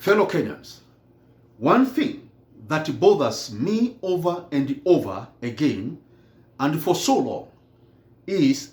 Fellow Kenyans, one thing that bothers me over and over again and for so long is,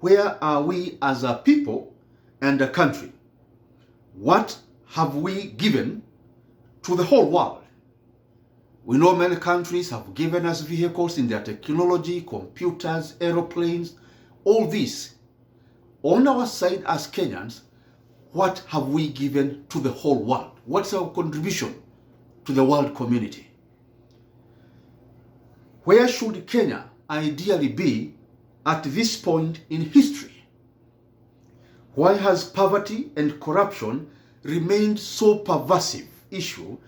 where are we as a people and a country? What have we given to the whole world? We know many countries have given us vehicles in their technology, computers, aeroplanes, all this. On our side as Kenyans, what have we given to the whole world? What's our contribution to the world community? Where should Kenya ideally be at this point in history? Why has poverty and corruption remained so pervasive issue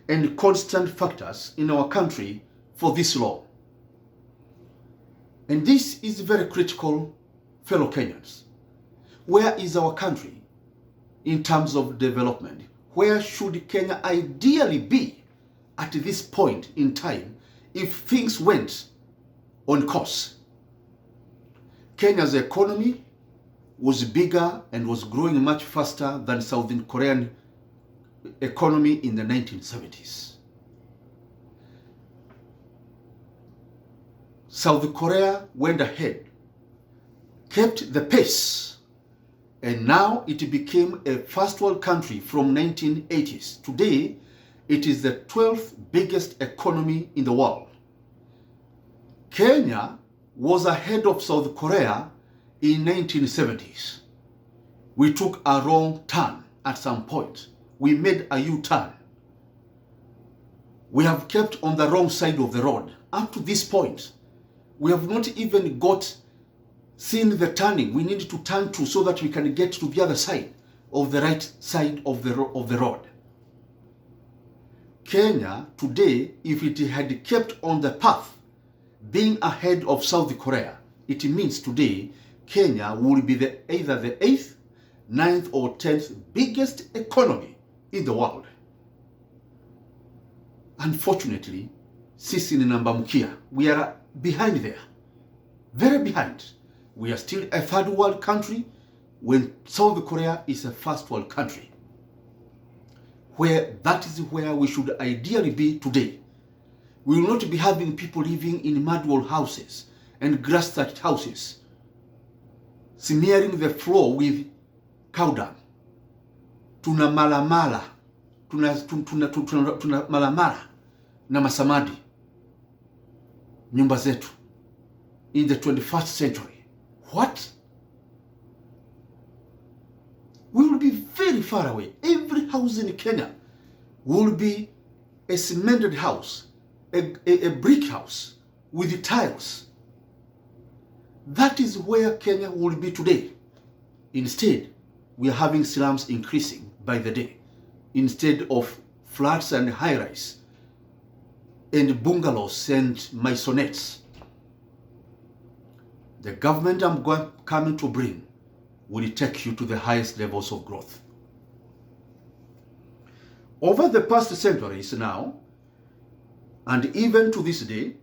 and constant factors in our country for this long? And this is very critical, fellow Kenyans. Where is our country in terms of development? Where should Kenya ideally be at this point in time if things went on course? Kenya's economy was bigger and was growing much faster than Southern Korean economy in the 1970s. South Korea went ahead, kept the pace, and now it became a first world country from 1980s. Today, it is the 12th biggest economy in the world. Kenya was ahead of South Korea in 1970s. We took a wrong turn at some point. We made a U-turn. We have kept on the wrong side of the road. Up to this point, we have not even seen the turning we need to turn to so that we can get to the other side of the right side of the road. Kenya today, if it had kept on the path being ahead of South Korea, it means today Kenya will be either the 8th, 9th or 10th biggest economy in the world. Unfortunately, sisi ni namba mkia. We are behind there, very behind. We are still a third world country when South Korea is a first world country. That is where we should ideally be today. We will not be having people living in mud wall houses and grass-thatched houses, smearing the floor with cow dung. Tuna malamala na masamadi nyumba zetu in the 21st century. What? We will be very far away. Every house in Kenya will be a cemented house, a brick house with tiles. That is where Kenya will be today. Instead, we are having slums increasing by the day, instead of flats and high-rise and bungalows and maisonettes. The government I'm coming to bring will take you to the highest levels of growth. Over the past centuries now, and even to this day,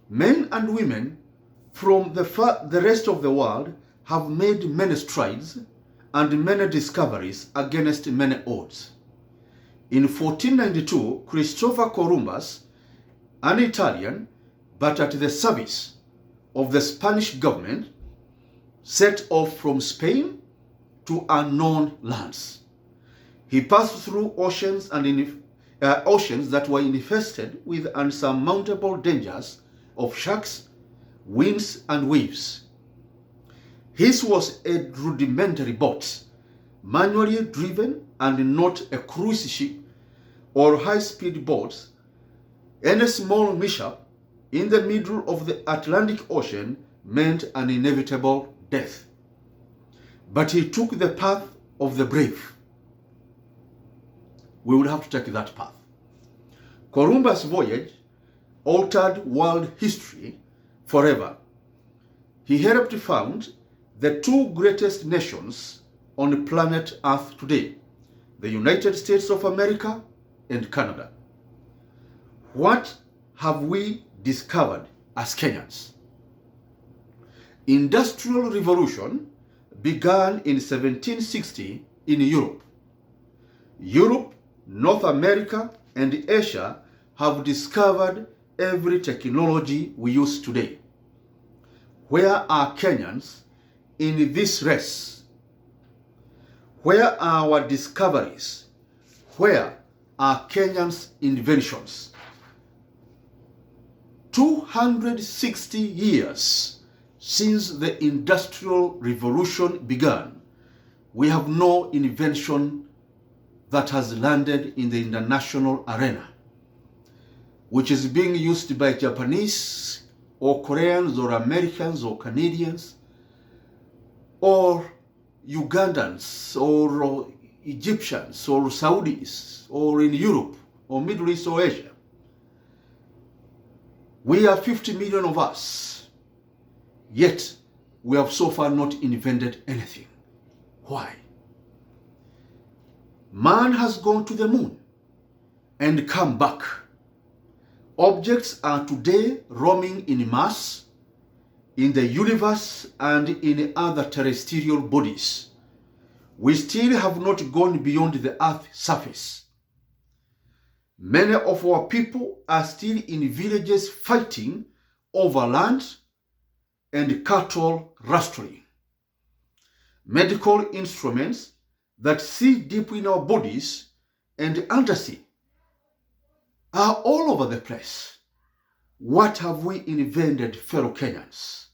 men and women from the rest of the world have made many strides and many discoveries against many odds. In 1492, Christopher Columbus, an Italian, but at the service of the Spanish government, set off from Spain to unknown lands. He passed through oceans that were infested with unsurmountable dangers of sharks, winds, and waves. His was a rudimentary boat, manually driven and not a cruise ship or high-speed boats. Any small mishap in the middle of the Atlantic Ocean meant an inevitable death. But he took the path of the brave. We will have to take that path. Columbus' voyage altered world history forever. He helped found the two greatest nations on planet Earth today, the United States of America and Canada. What have we discovered as Kenyans? Industrial revolution began in 1760 in Europe. Europe North America, and Asia have discovered every technology we use today. Where are Kenyans in this race? Where are our discoveries? Where are Kenyans' inventions? 260 years since the Industrial Revolution began, we have no invention that has landed in the international arena, which is being used by Japanese or Koreans or Americans or Canadians or Ugandans or Egyptians or Saudis or in Europe or Middle East or Asia. We are 50 million of us, yet we have so far not invented anything. Why? Man has gone to the moon and come back. Objects are today roaming in mass in the universe and in other terrestrial bodies. We still have not gone beyond the Earth's surface. Many of our people are still in villages fighting over land and cattle rustling. Medical instruments that see deep in our bodies and undersea are all over the place. What have we invented, fellow Kenyans?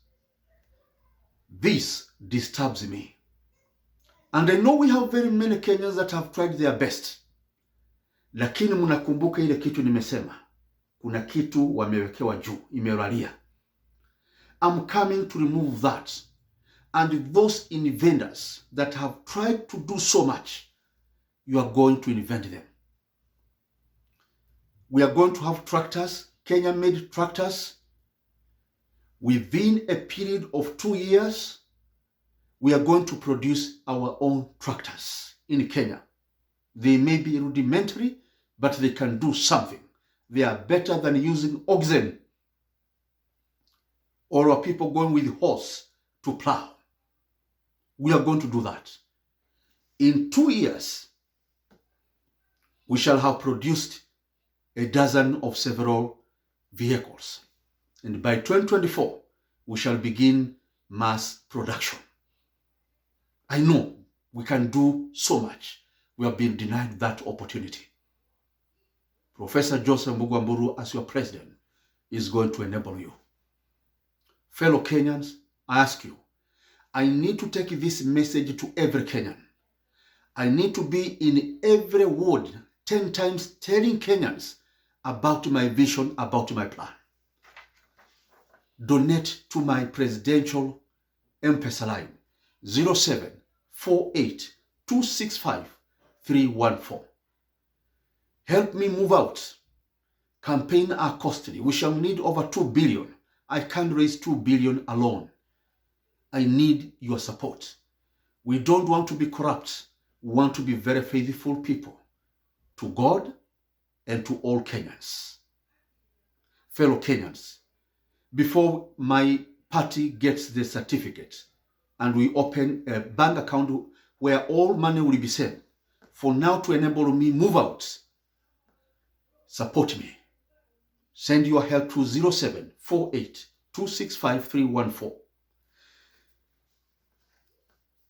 This disturbs me. And I know we have very many Kenyans that have tried their best. Lakini mnakumbuka ile kitu nimesema. Kuna kitu wamewekewa juu, imelalia. I'm coming to remove that. And those inventors that have tried to do so much, you are going to invent them. We are going to have tractors, Kenya-made tractors. Within a period of 2 years, we are going to produce our own tractors in Kenya. They may be rudimentary, but they can do something. They are better than using oxen or people going with horse to plow. We are going to do that. In 2 years, we shall have produced a dozen of several vehicles. And by 2024, we shall begin mass production. I know we can do so much. We have been denied that opportunity. Professor Joseph Mburu, as your president, is going to enable you. Fellow Kenyans, I ask you, I need to take this message to every Kenyan. I need to be in every ward 10 times telling Kenyans about my vision, about my plan. Donate to my presidential M-Pesa line 0748265314. Help me move out. Campaign are costly. We shall need over 2 billion. I can't raise 2 billion alone. I need your support. We don't want to be corrupt. We want to be very faithful people to God and to all Kenyans. Fellow Kenyans, before my party gets the certificate and we open a bank account where all money will be sent, for now to enable me move out, support me. Send your help to 0748265314.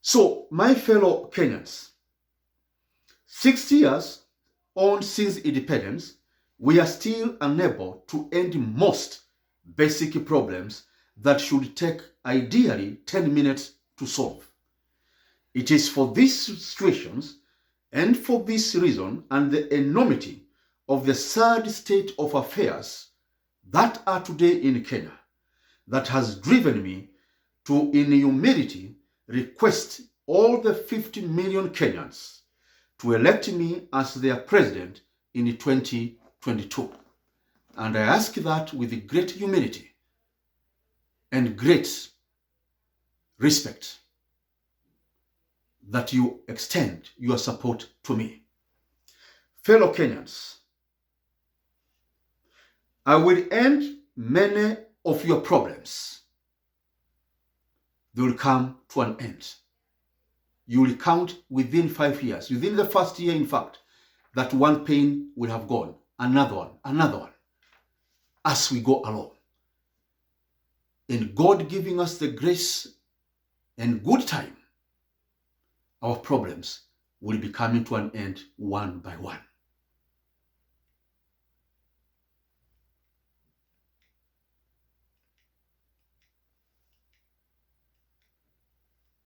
So, my fellow Kenyans, 60 years on since independence, we are still unable to end most basic problems that should take ideally 10 minutes to solve. It is for these situations and for this reason and the enormity of the sad state of affairs that are today in Kenya that has driven me to, in humility, request all the 50 million Kenyans to elect me as their president in 2022. And I ask that with great humility and great respect, that you extend your support to me. Fellow Kenyans, I will end many of your problems. They will come to an end. You will count within 5 years. Within the first year, in fact, that one pain will have gone, another one, as we go along. And God giving us the grace and good time, our problems will be coming to an end one by one.